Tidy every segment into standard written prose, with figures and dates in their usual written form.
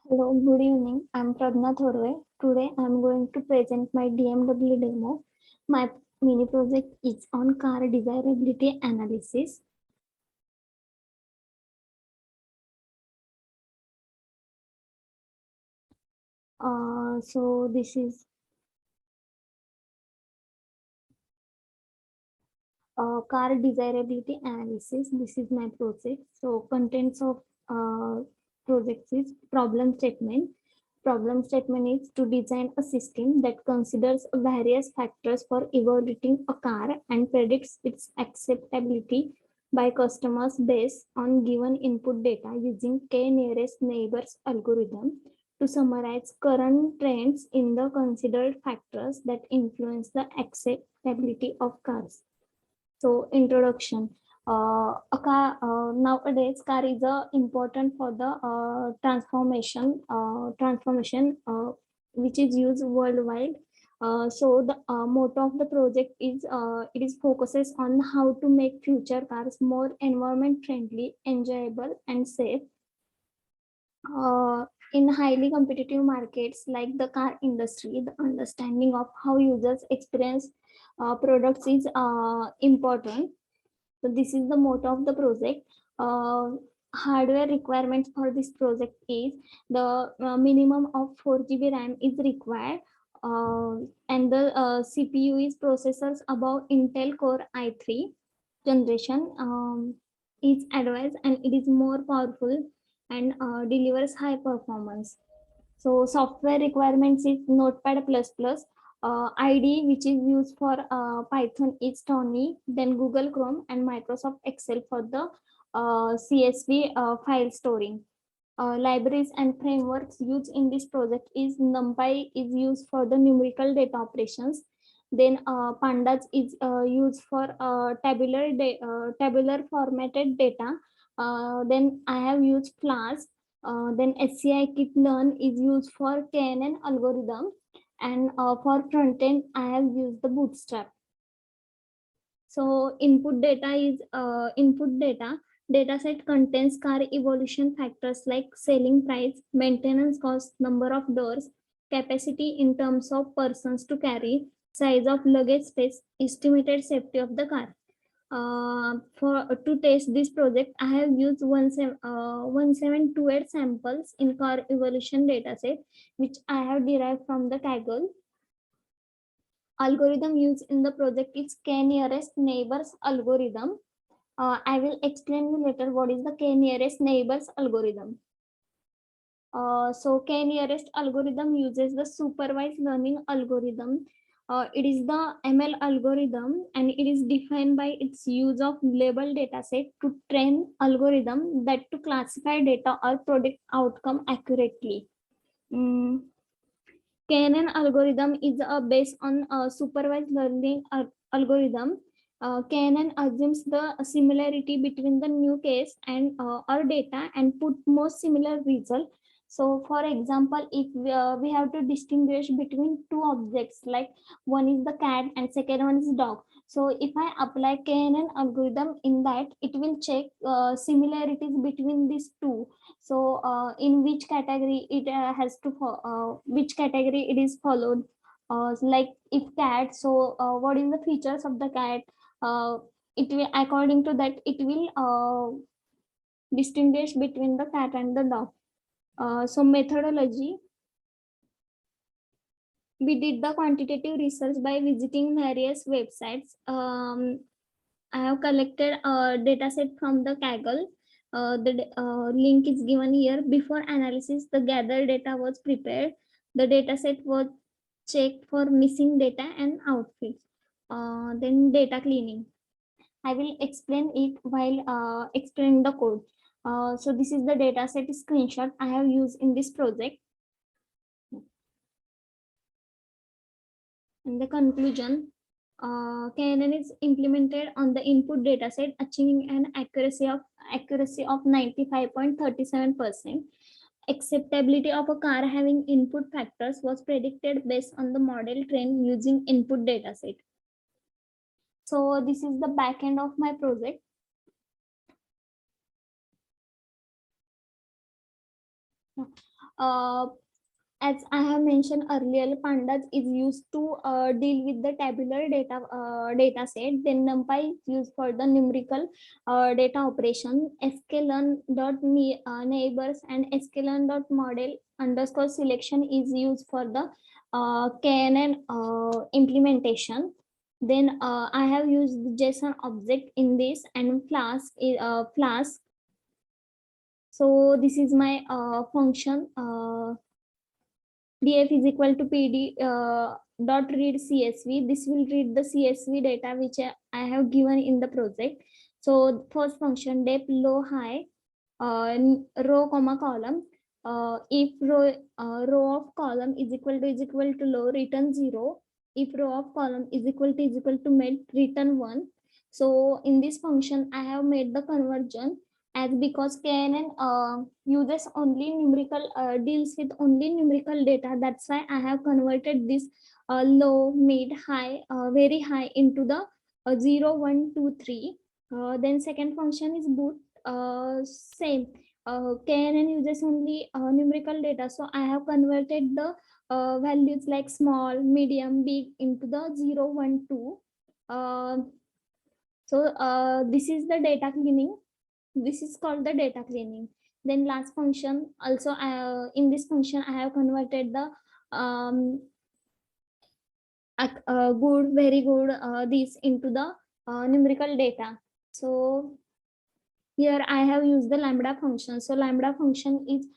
Hello, good evening. I'm Pragna Thorve. Today I'm going to present my DMW demo. My mini project is on car desirability analysis. So this is car desirability analysis. This is my project. So contents of project is problem statement. Problem statement is to design a system that considers various factors for evaluating a car and predicts its acceptability by customers based on given input data using k nearest neighbors algorithm to summarize current trends in the considered factors that influence the acceptability of cars. So introduction. A car nowadays car is important for the transformation which is used worldwide. So the motto of the project is it is focuses on how to make future cars more environment friendly, enjoyable, and safe. In highly competitive markets like the car industry, the understanding of how users experience products is important. So this is the motto of the project. Uh, Hardware requirements for this project is the minimum of 4 GB RAM is required, and the CPU is processors above Intel Core i3 generation is advanced and it is more powerful and delivers high performance. So software requirements is Notepad++. IDE which is used for Python is Tony, then Google Chrome and Microsoft Excel for the CSV file storing. Libraries and frameworks used in this project is NumPy is used for the numerical data operations. Then Pandas is used for tabular formatted data. Then I have used Flask. Then SCI Kit Learn is used for KNN algorithm, and for front end I have used the Bootstrap. So input data. Dataset contains car evolution factors like selling price, maintenance cost, number of doors, capacity in terms of persons to carry, size of luggage space, estimated safety of the car. For to test this project, I have used 1728 samples in car evolution dataset, which I have derived from the Kaggle. Algorithm used in the project is k nearest neighbors algorithm. I will explain you later what is the k nearest neighbors algorithm. So k nearest algorithm uses the supervised learning algorithm. It is the ML algorithm and it is defined by its use of label dataset to train algorithm that to classify data or predict outcome accurately. Mm. KNN algorithm is based on a supervised learning algorithm. KNN assumes the similarity between the new case and our data and put most similar result. So for example, if we have to distinguish between two objects, like one is the cat and second one is dog. So if I apply KNN algorithm in that, it will check similarities between these two. So in which category it has to which category it is followed, like if cat, so what is the features of the cat, it will according to that it will distinguish between the cat and the dog. So methodology, we did the quantitative research by visiting various websites. I have collected a data set from the Kaggle. The link is given here. Before analysis, the gathered data was prepared. The data set was checked for missing data and outfits. Then data cleaning. I will explain it while explaining the code. So this is the data set screenshot I have used in this project. In the conclusion, KNN is implemented on the input dataset, achieving an accuracy of 95.37%. Acceptability of a car having input factors was predicted based on the model trained using input dataset. So this is the back end of my project. As I have mentioned earlier, pandas is used to deal with the tabular data set. Then NumPy is used for the numerical data operation. Sklearn.neighbors and sklearn.model underscore selection is used for the KNN implementation. Then I have used the JSON object in this and Flask. So this is my function. Df is equal to pd dot read csv. This will read the csv data which I have given in the project. So first function def low high row comma column. If row of column is equal to low, return 0. If row of column is equal to mid, return 1. So in this function I have made the conversion, as because KNN uses only numerical deals with only numerical data. That's why I have converted this low, mid, high, very high into the 0, 1, 2, 3. Then second function is boot. Same. KNN uses only numerical data, so I have converted the values like small, medium, big into the 0, 1, 2. This is the data cleaning. This is called the data cleaning. Then last function also, in this function I have converted the good, very good, this into the numerical data. So here I have used the lambda function. So lambda function is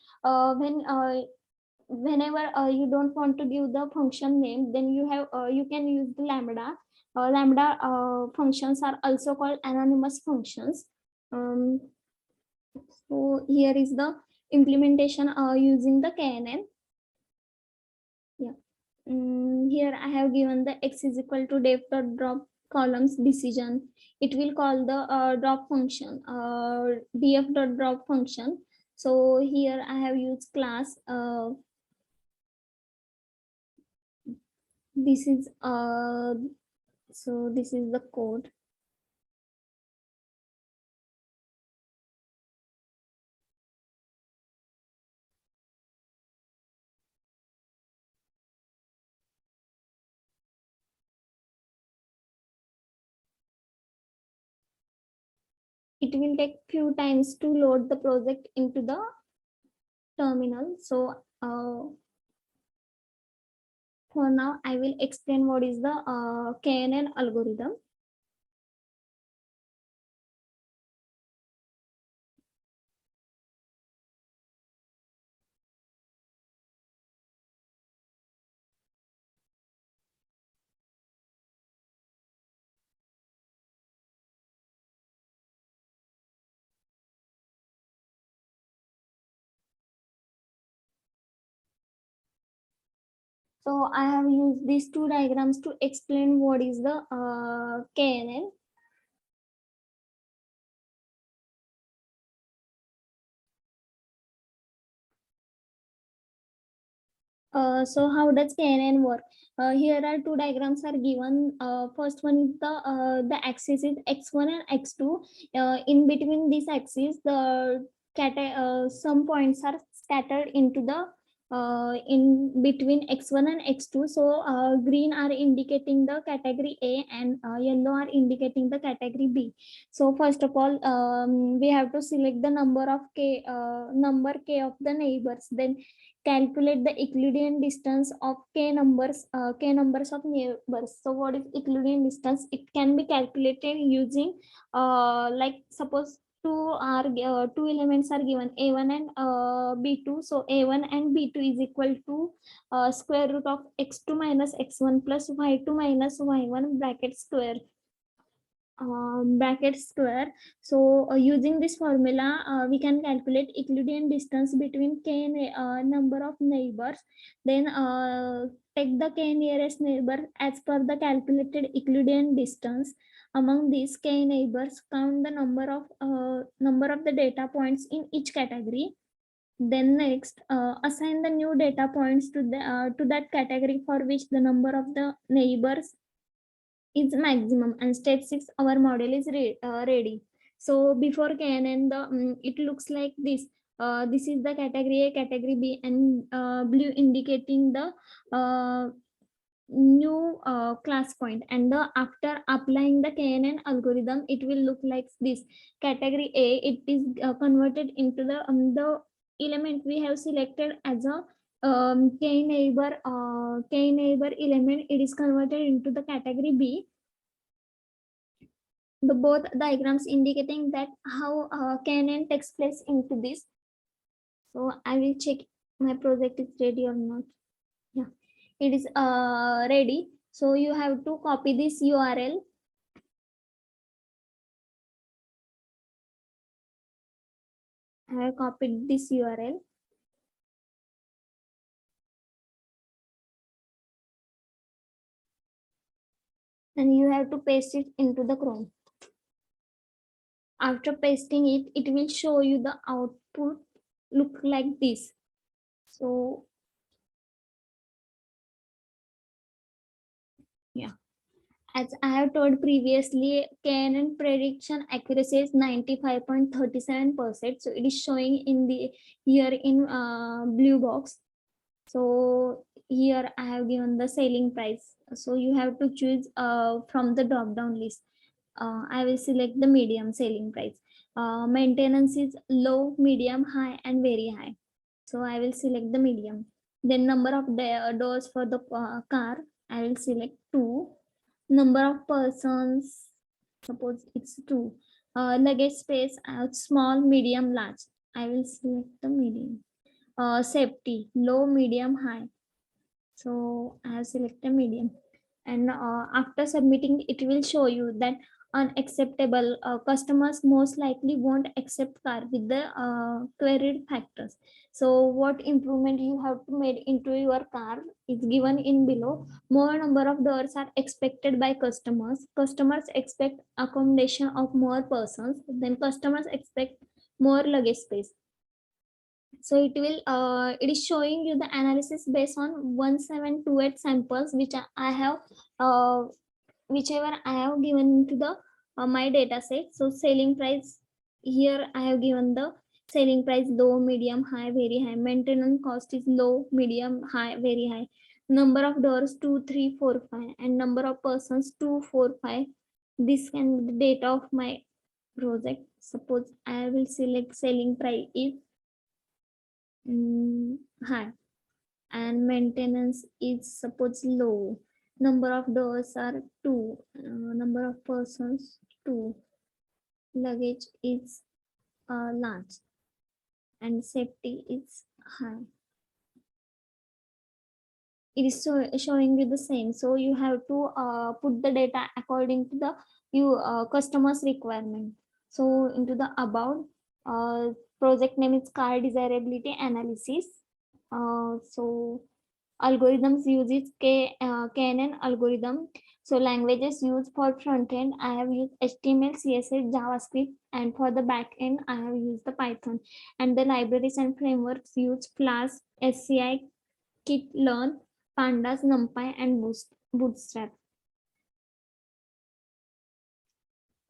whenever you don't want to give the function name, then you can use the lambda. Lambda functions are also called anonymous functions. So here is the implementation using the KNN. Yeah. Here I have given the x is equal to def.drop columns decision. It will call the drop function, df.drop function. So here I have used class. This is this is the code. It will take few times to load the project into the terminal. So for now, I will explain what is the KNN algorithm. So I have used these two diagrams to explain what is the KNN. So how does KNN work? Here are two diagrams are given. First one is the axis is x1 and x2. In between these axes, the some points are scattered into the in between x1 and x2. So green are indicating the category A and yellow are indicating the category B. So first of all, we have to select the number k of the neighbors. Then calculate the Euclidean distance of k numbers of neighbors. So what is Euclidean distance? It can be calculated using like suppose two elements are given, a1 and b2. So a1 and b2 is equal to square root of x2 minus x1 plus y2 minus y1 bracket square. So using this formula, we can calculate Euclidean distance between number of neighbors. Then take the k nearest neighbor as per the calculated Euclidean distance. Among these k neighbors, count the number of the data points in each category. Then next, assign the new data points to that category for which the number of the neighbors is maximum, and step 6 our model is ready. So before KNN, it looks like this. This is the category A, category B, and blue indicating the new class point. And after applying the KNN algorithm, it will look like this. Category A, it is converted into the element we have selected as a k neighbor element. It is converted into the category B. The both diagrams indicating that how KNN takes place into this. So I will check my project is ready or not. Yeah, it is ready. So you have to copy this URL. I have copied this URL. And you have to paste it into the Chrome. After pasting it, it will show you the output look like this. So yeah, as I have told previously, KNN prediction accuracy is 95.37%. So it is showing in the here in blue box. So here I have given the selling price. So you have to choose from the drop down list. I will select the medium selling price. Maintenance is low, medium, high, and very high. So I will select the medium. Then number of doors for the car, I will select 2. Number of persons, suppose it's 2. Luggage space, small, medium, large. I will select the medium. Safety, low, medium, high. So I have selected medium. And after submitting, it will show you that unacceptable. Customers most likely won't accept car with the queried factors. So what improvement you have to make into your car is given in below. More number of doors are expected by customers. Customers expect accommodation of more persons. Then customers expect more luggage space. So it is showing you the analysis based on 1728 samples which I have whichever I have given to the my data set. So selling price, here I have given the selling price low, medium, high, very high. Maintenance cost is low, medium, high, very high. Number of doors 2, 3, 4, 5, and number of persons 2, 4, 5. This can be the data of my project. Suppose I will select selling price is high, and maintenance is suppose low. Number of doors are 2. Number of persons 2. Luggage is large, and safety is high. It is showing you the same. So you have to put the data according to the customers requirement. So into the about project name is car desirability analysis. So algorithms uses KNN algorithm. So languages used for front end, I have used HTML, CSS, JavaScript, and for the back end, I have used the Python. And the libraries and frameworks use Flask, SCI, Kit-learn, Pandas, NumPy, and Bootstrap.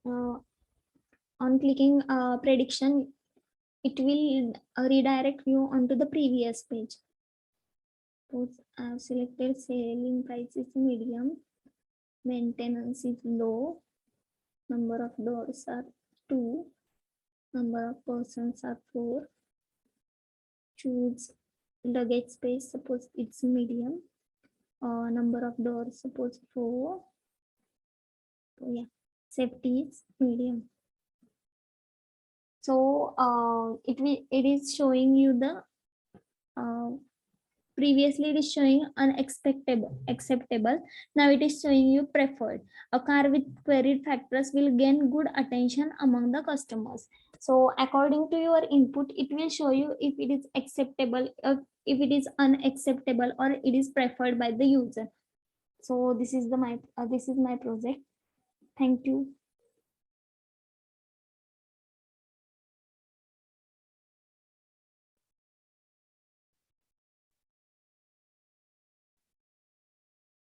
On clicking prediction, it will redirect you onto the previous page. I have selected selling price is medium, maintenance is low, number of doors are 2, number of persons are 4. Choose luggage space, suppose it's medium. Number of doors, suppose 4. So yeah, safety is medium. So it is showing you the previously it is showing acceptable. Now it is showing you preferred. A car with queried factors will gain good attention among the customers. So according to your input, it will show you if it is acceptable, if it is unacceptable, or it is preferred by the user. So this is my project. Thank you.